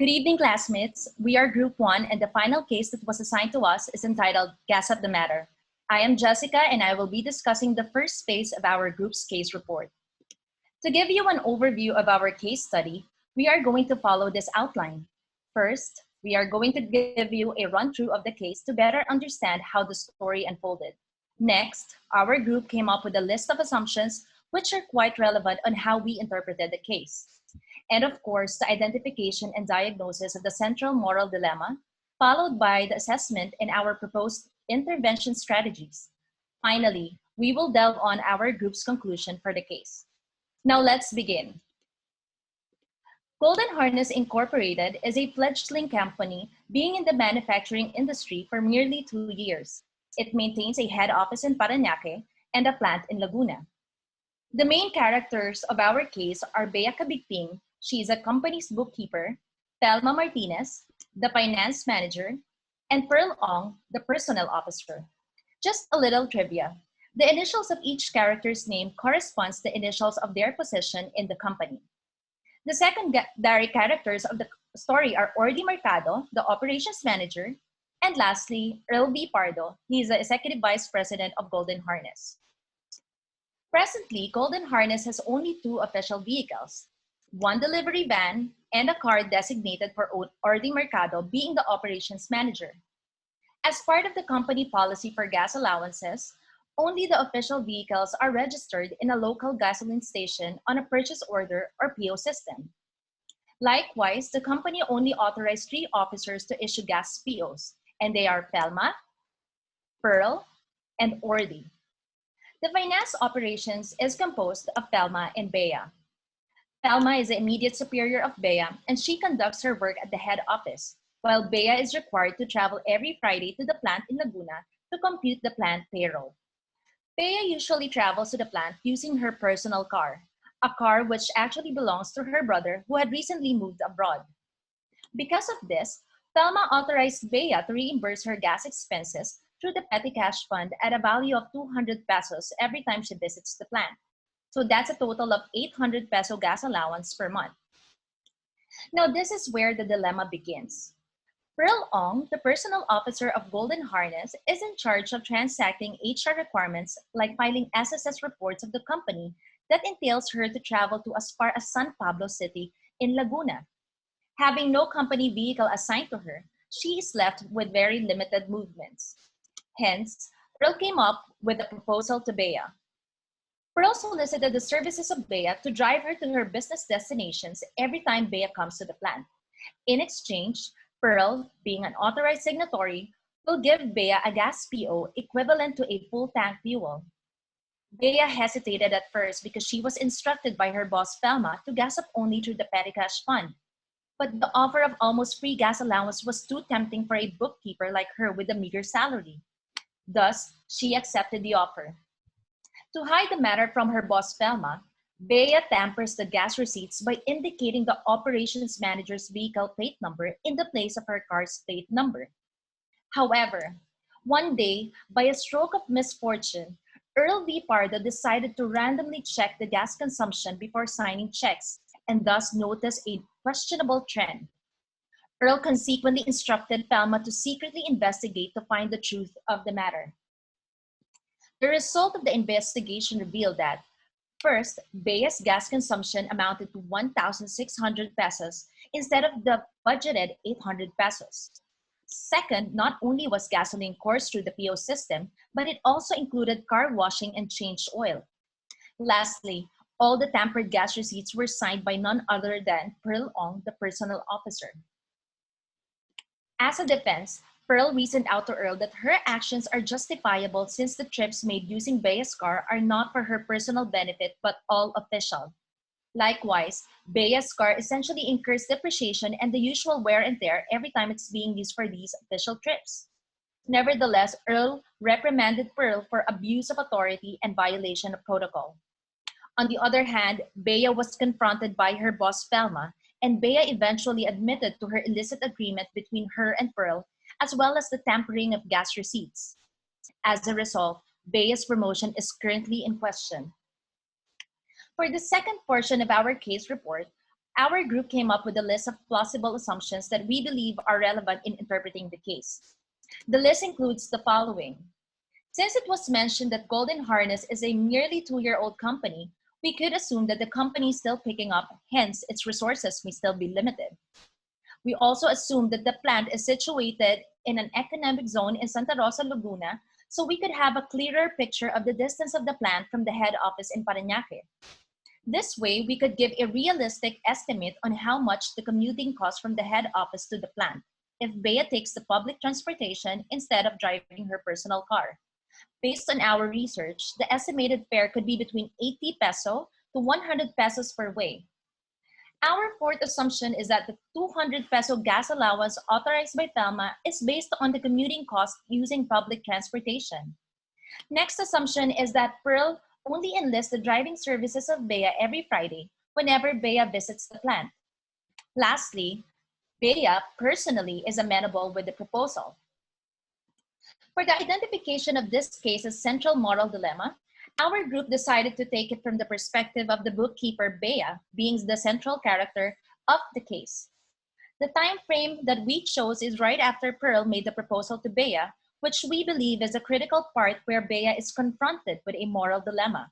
Good evening, classmates. We are Group 1, and the final case that was assigned to us is entitled Gas Up the Matter. I am Jessica, and I will be discussing the first phase of our group's case report. To give you an overview of our case study, we are going to follow this outline. First, we are going to give you a run-through of the case to better understand how the story unfolded. Next, our group came up with a list of assumptions which are quite relevant on how we interpreted the case. And of course, the identification and diagnosis of the central moral dilemma, followed by the assessment and our proposed intervention strategies. Finally, we will delve on our group's conclusion for the case. Now let's begin. Golden Harness Incorporated is a fledgling company being in the manufacturing industry for nearly 2 years. It maintains a head office in Parañaque and a plant in Laguna. The main characters of our case are Bea Cabigting. She is a company's bookkeeper, Thelma Martinez, the finance manager, and Pearl Ong, the personnel officer. Just a little trivia. The initials of each character's name corresponds to the initials of their position in the company. The secondary characters of the story are Orly Mercado, the operations manager, and lastly, Earl B. Pardo. He is the executive vice president of Golden Harness. Presently, Golden Harness has only 2 official vehicles, 1 delivery van and a car designated for Orly Mercado being the operations manager. As part of the company policy for gas allowances, only the official vehicles are registered in a local gasoline station on a purchase order or PO system. Likewise, the company only authorized 3 officers to issue gas POs, and they are Thelma, Pearl, and Orly. The finance operations is composed of Thelma and Bea. Thelma is the immediate superior of Bea, and she conducts her work at the head office, while Bea is required to travel every Friday to the plant in Laguna to compute the plant payroll. Bea usually travels to the plant using her personal car, a car which actually belongs to her brother who had recently moved abroad. Because of this, Thelma authorized Bea to reimburse her gas expenses through the petty cash fund at a value of 200 pesos every time she visits the plant. So that's a total of 800 peso gas allowance per month. Now this is where the dilemma begins. Pearl Ong, the personnel officer of Golden Harness, is in charge of transacting HR requirements like filing SSS reports of the company that entails her to travel to as far as San Pablo City in Laguna. Having no company vehicle assigned to her, she is left with very limited movements. Hence, Pearl came up with a proposal to Bea. Pearl solicited the services of Bea to drive her to her business destinations every time Bea comes to the plant. In exchange, Pearl, being an authorized signatory, will give Bea a gas PO equivalent to a full tank fuel. Bea hesitated at first because she was instructed by her boss Thelma to gas up only through the petty cash fund. But the offer of almost free gas allowance was too tempting for a bookkeeper like her with a meager salary. Thus, she accepted the offer. To hide the matter from her boss Thelma, Bea tampers the gas receipts by indicating the operations manager's vehicle plate number in the place of her car's plate number. However, one day, by a stroke of misfortune, Earl B. Pardo decided to randomly check the gas consumption before signing checks and thus noticed a questionable trend. Earl consequently instructed Thelma to secretly investigate to find the truth of the matter. The result of the investigation revealed that, first, Bea's gas consumption amounted to 1,600 pesos instead of the budgeted 800 pesos. Second, not only was gasoline coursed through the PO system, but it also included car washing and changed oil. Lastly, all the tampered gas receipts were signed by none other than Pearl Ong, the personnel officer. As a defense, Pearl reasoned out to Earl that her actions are justifiable since the trips made using Bea's car are not for her personal benefit but all official. Likewise, Bea's car essentially incurs depreciation and the usual wear and tear every time it's being used for these official trips. Nevertheless, Earl reprimanded Pearl for abuse of authority and violation of protocol. On the other hand, Bea was confronted by her boss Thelma, and Bea eventually admitted to her illicit agreement between her and Pearl, as well as the tampering of gas receipts. As a result, Bea's promotion is currently in question. For the second portion of our case report, our group came up with a list of plausible assumptions that we believe are relevant in interpreting the case. The list includes the following. Since it was mentioned that Golden Harness is a merely 2-year-old company, we could assume that the company is still picking up, hence its resources may still be limited. We also assume that the plant is situated in an economic zone in Santa Rosa, Laguna, so we could have a clearer picture of the distance of the plant from the head office in Parañaque. This way, we could give a realistic estimate on how much the commuting costs from the head office to the plant if Bea takes the public transportation instead of driving her personal car. Based on our research, the estimated fare could be between 80 peso to 100 pesos per way. Our fourth assumption is that the 200 peso gas allowance authorized by Telma is based on the commuting cost using public transportation. Next assumption is that Pearl only enlists the driving services of Bea every Friday whenever Bea visits the plant. Lastly, Bea personally is amenable with the proposal. For the identification of this case's central moral dilemma, our group decided to take it from the perspective of the bookkeeper Bea being the central character of the case. The time frame that we chose is right after Pearl made the proposal to Bea, which we believe is a critical part where Bea is confronted with a moral dilemma.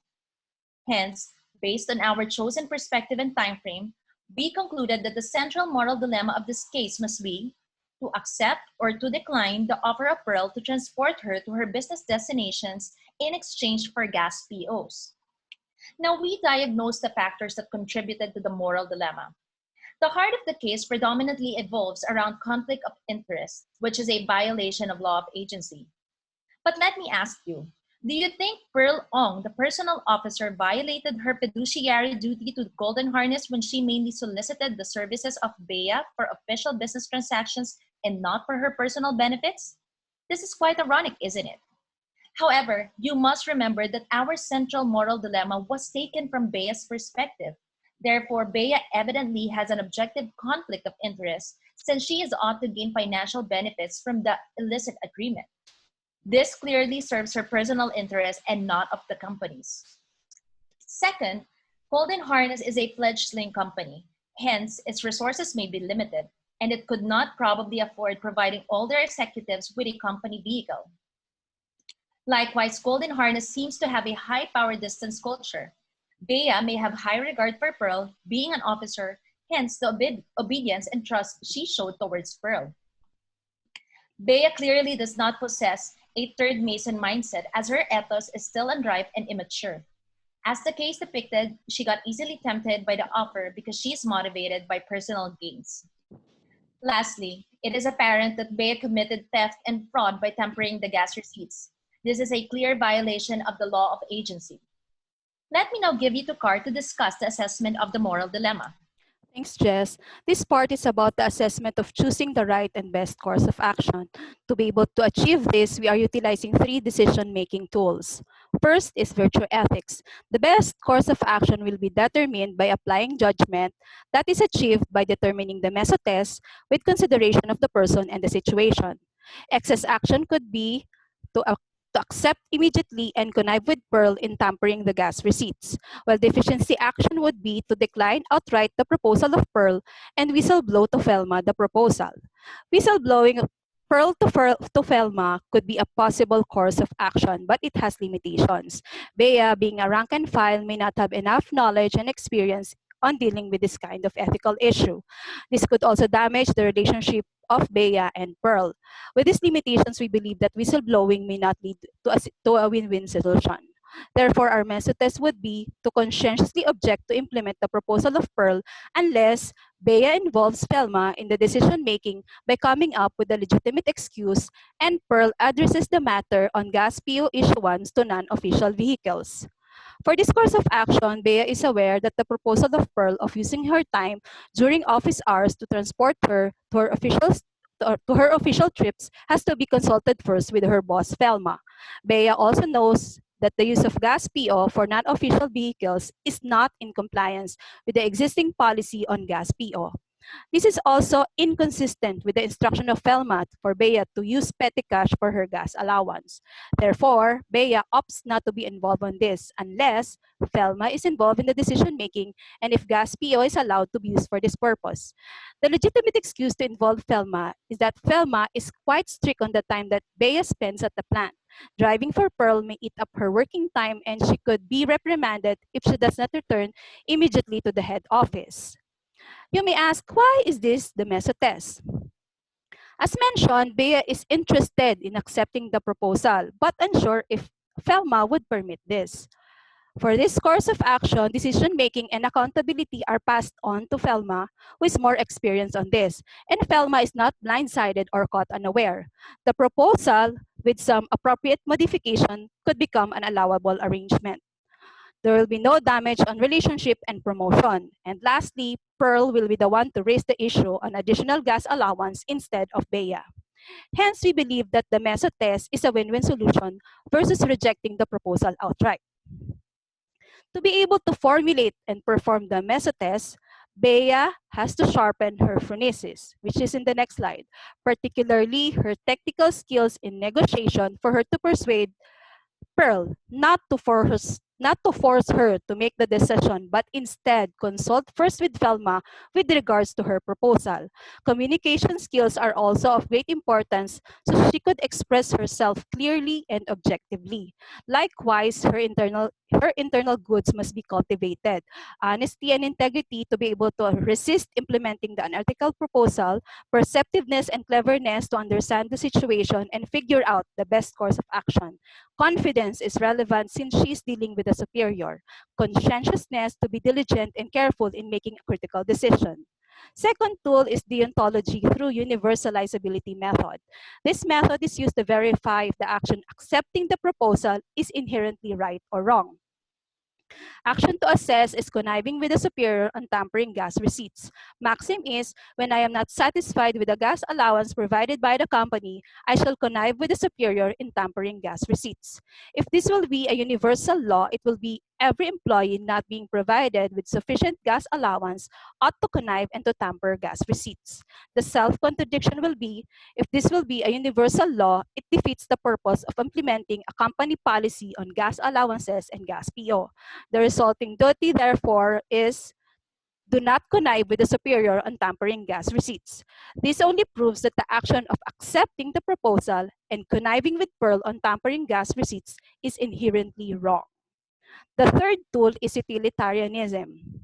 Hence, based on our chosen perspective and time frame, we concluded that the central moral dilemma of this case must be to accept or to decline the offer of Pearl to transport her to her business destinations in exchange for gas POs. Now, we diagnosed the factors that contributed to the moral dilemma. The heart of the case predominantly evolves around conflict of interest, which is a violation of law of agency. But let me ask you, do you think Pearl Ong, the personal officer, violated her fiduciary duty to Golden Harness when she mainly solicited the services of Bea for official business transactions and not for her personal benefits? This is quite ironic, isn't it? However, you must remember that our central moral dilemma was taken from Bea's perspective. Therefore, Bea evidently has an objective conflict of interest since she is ought to gain financial benefits from the illicit agreement. This clearly serves her personal interest and not of the company's. Second, Golden Harness is a fledgling company. Hence, its resources may be limited, and it could not probably afford providing all their executives with a company vehicle. Likewise, Golden Harness seems to have a high power distance culture. Bea may have high regard for Pearl, being an officer, hence the obedience and trust she showed towards Pearl. Bea clearly does not possess a third Mason mindset as her ethos is still unripe and immature. As the case depicted, she got easily tempted by the offer because she is motivated by personal gains. Lastly, it is apparent that Bea committed theft and fraud by tempering the gas receipts. This is a clear violation of the law of agency. Let me now give you to Car to discuss the assessment of the moral dilemma. Thanks, Jess. This part is about the assessment of choosing the right and best course of action. To be able to achieve this, we are utilizing 3 decision-making tools. First is virtue ethics. The best course of action will be determined by applying judgment that is achieved by determining the mesotest with consideration of the person and the situation. Excess action could be to accept immediately and connive with Pearl in tampering the gas receipts, while deficiency action would be to decline outright the proposal of Pearl and whistleblow to Felma the proposal. Whistleblowing Pearl to Felma could be a possible course of action, but it has limitations. Bea, being a rank and file, may not have enough knowledge and experience on dealing with this kind of ethical issue. This could also damage the relationship of Bea and Pearl. With these limitations, we believe that whistleblowing may not lead to a win-win solution. Therefore, our method test would be to conscientiously object to implement the proposal of Pearl unless Bea involves Felma in the decision-making by coming up with a legitimate excuse and Pearl addresses the matter on gas PO issuance to non-official vehicles. For this course of action, Bea is aware that the proposal of Pearl of using her time during office hours to transport her to her official trips has to be consulted first with her boss, Felma. Bea also knows that the use of gas PO for non-official vehicles is not in compliance with the existing policy on gas PO. This is also inconsistent with the instruction of Felma for Bea to use petty cash for her gas allowance. Therefore, Bea opts not to be involved in this unless Felma is involved in the decision making and if gas PO is allowed to be used for this purpose. The legitimate excuse to involve Felma is that Felma is quite strict on the time that Bea spends at the plant. Driving for Pearl may eat up her working time and she could be reprimanded if she does not return immediately to the head office. You may ask, why is this the meso test? As mentioned, Bea is interested in accepting the proposal, but unsure if Felma would permit this. For this course of action, decision-making and accountability are passed on to Felma, who is more experienced on this, and Felma is not blindsided or caught unaware. The proposal, with some appropriate modification, could become an allowable arrangement. There will be no damage on relationship and promotion. And lastly, Pearl will be the one to raise the issue on additional gas allowance instead of Bea. Hence, we believe that the meso test is a win-win solution versus rejecting the proposal outright. To be able to formulate and perform the meso test, Bea has to sharpen her phronesis, which is in the next slide, particularly her technical skills in negotiation for her to persuade Pearl not to force her to make the decision, but instead consult first with Velma with regards to her proposal. Communication skills are also of great importance so she could express herself clearly and objectively. Likewise, her internal goods must be cultivated. Honesty and integrity to be able to resist implementing the unethical proposal, perceptiveness and cleverness to understand the situation and figure out the best course of action. Confidence is relevant since she is dealing with a superior. Conscientiousness to be diligent and careful in making a critical decision. Second tool is deontology through universalizability method. This method is used to verify if the action accepting the proposal is inherently right or wrong. Action to assess is conniving with the superior on tampering gas receipts. Maxim is, when I am not satisfied with the gas allowance provided by the company, I shall connive with the superior in tampering gas receipts. If this will be a universal law, it will be every employee not being provided with sufficient gas allowance ought to connive and to tamper gas receipts. The self-contradiction will be, if this will be a universal law, it defeats the purpose of implementing a company policy on gas allowances and gas PO. The resulting duty, therefore, is do not connive with the superior on tampering gas receipts. This only proves that the action of accepting the proposal and conniving with Pearl on tampering gas receipts is inherently wrong. The third tool is utilitarianism.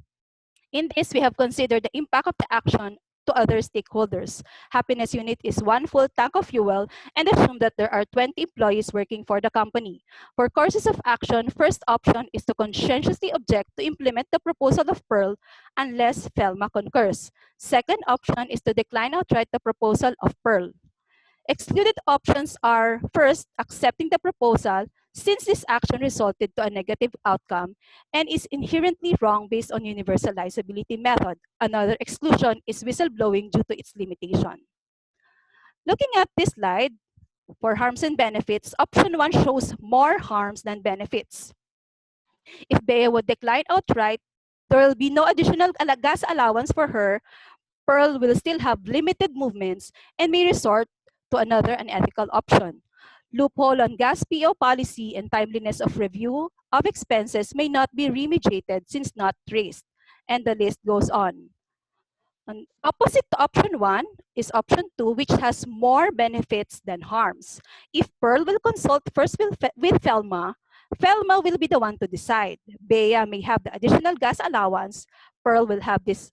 In this, we have considered the impact of the action to other stakeholders. Happiness Unit is one full tank of fuel and assume that there are 20 employees working for the company. For courses of action, first option is to conscientiously object to implement the proposal of Pearl unless Felma concurs. Second option is to decline outright the proposal of Pearl. Excluded options are, first, accepting the proposal since this action resulted to a negative outcome and is inherently wrong based on universalizability method. Another exclusion is whistleblowing due to its limitation. Looking at this slide, for harms and benefits, option 1 shows more harms than benefits. If Bea would decline outright, there will be no additional gas allowance for her. Pearl will still have limited movements and may resort to another unethical option. Loophole on gas PO policy and timeliness of review of expenses may not be remediated since not traced. And the list goes on. And opposite to option 1 is option 2, which has more benefits than harms. If Pearl will consult first with Felma, Felma will be the one to decide. Bea may have the additional gas allowance. Pearl will have this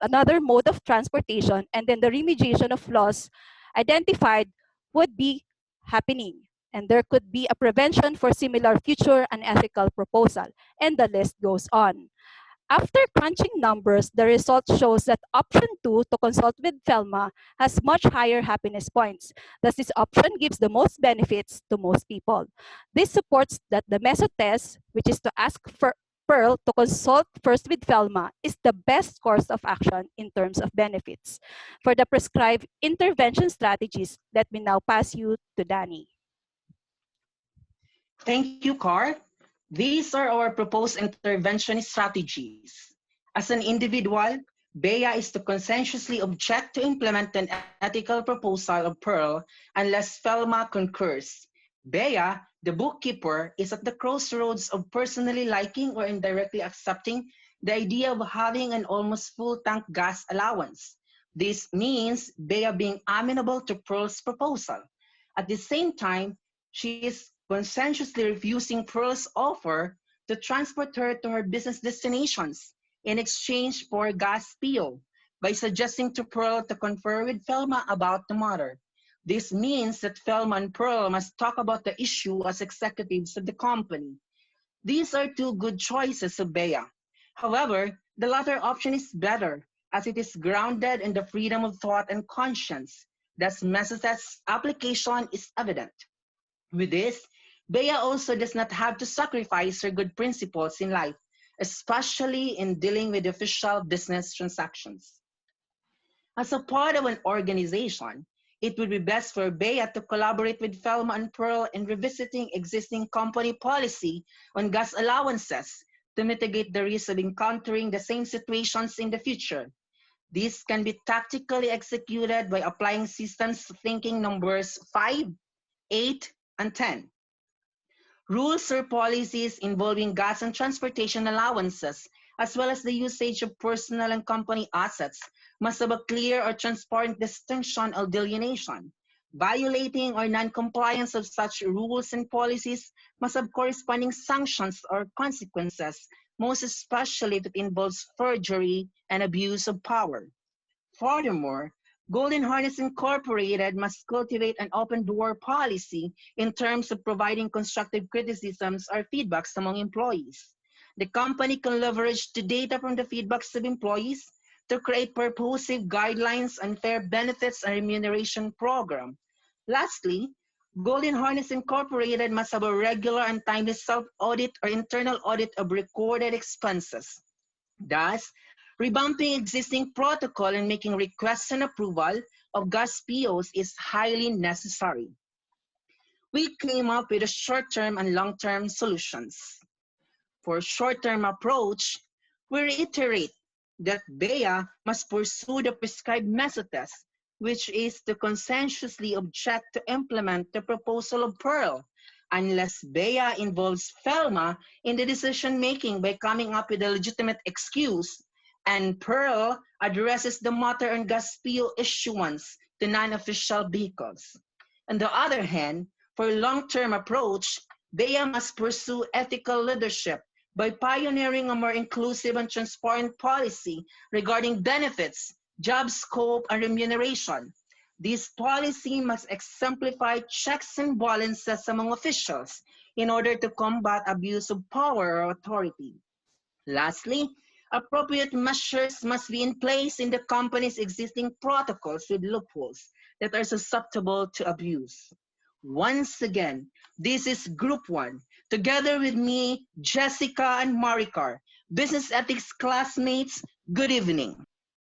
another mode of transportation, and then the remediation of flaws identified would be happening. And there could be a prevention for similar future unethical proposal. And the list goes on. After crunching numbers, the result shows that option 2, to consult with Felma, has much higher happiness points. Thus, this option gives the most benefits to most people. This supports that the meso test, which is to ask for Pearl to consult first with Felma, is the best course of action in terms of benefits. For the prescribed intervention strategies, let me now pass you to Danny. Thank you, Car. These are our proposed intervention strategies. As an individual, Bea is to conscientiously object to implement an ethical proposal of Pearl unless Felma concurs. Bea, the bookkeeper, is at the crossroads of personally liking or indirectly accepting the idea of having an almost full tank gas allowance. This means Bea being amenable to Pearl's proposal. At the same time, she is conscientiously refusing Pearl's offer to transport her to her business destinations in exchange for gas PO by suggesting to Pearl to confer with Felma about the matter. This means that Felma and Pearl must talk about the issue as executives of the company. These are two good choices of Bea. However, the latter option is better as it is grounded in the freedom of thought and conscience. Thus, Massachusetts' application is evident. With this, Bea also does not have to sacrifice her good principles in life, especially in dealing with official business transactions. As a part of an organization, it would be best for Bea to collaborate with Felma and Pearl in revisiting existing company policy on gas allowances to mitigate the risk of encountering the same situations in the future. This can be tactically executed by applying systems thinking numbers 5, 8, and 10. Rules or policies involving gas and transportation allowances, as well as the usage of personal and company assets, must have a clear or transparent distinction or delineation. Violating or non-compliance of such rules and policies must have corresponding sanctions or consequences, most especially if it involves perjury and abuse of power. Furthermore, Golden Harness Incorporated must cultivate an open door policy in terms of providing constructive criticisms or feedbacks among employees. The company can leverage the data from the feedbacks of employees to create purposive guidelines and fair benefits and remuneration program. Lastly, Golden Harness Incorporated must have a regular and timely self-audit or internal audit of recorded expenses. Thus, revamping existing protocol and making requests and approval of gas POs is highly necessary. We came up with a short-term and long-term solutions. For short-term approach, we reiterate that Bea must pursue the prescribed method, which is to conscientiously object to implement the proposal of Pearl, unless Bea involves Felma in the decision-making by coming up with a legitimate excuse, and Pearl addresses the matter on gas PO issuance to non-official vehicles. On the other hand, for a long-term approach, Bea must pursue ethical leadership by pioneering a more inclusive and transparent policy regarding benefits, job scope, and remuneration. This policy must exemplify checks and balances among officials in order to combat abuse of power or authority. Lastly, appropriate measures must be in place in the company's existing protocols with loopholes that are susceptible to abuse. Once again, this is Group 1, together with me, Jessica and Maricar, business ethics classmates. Good evening.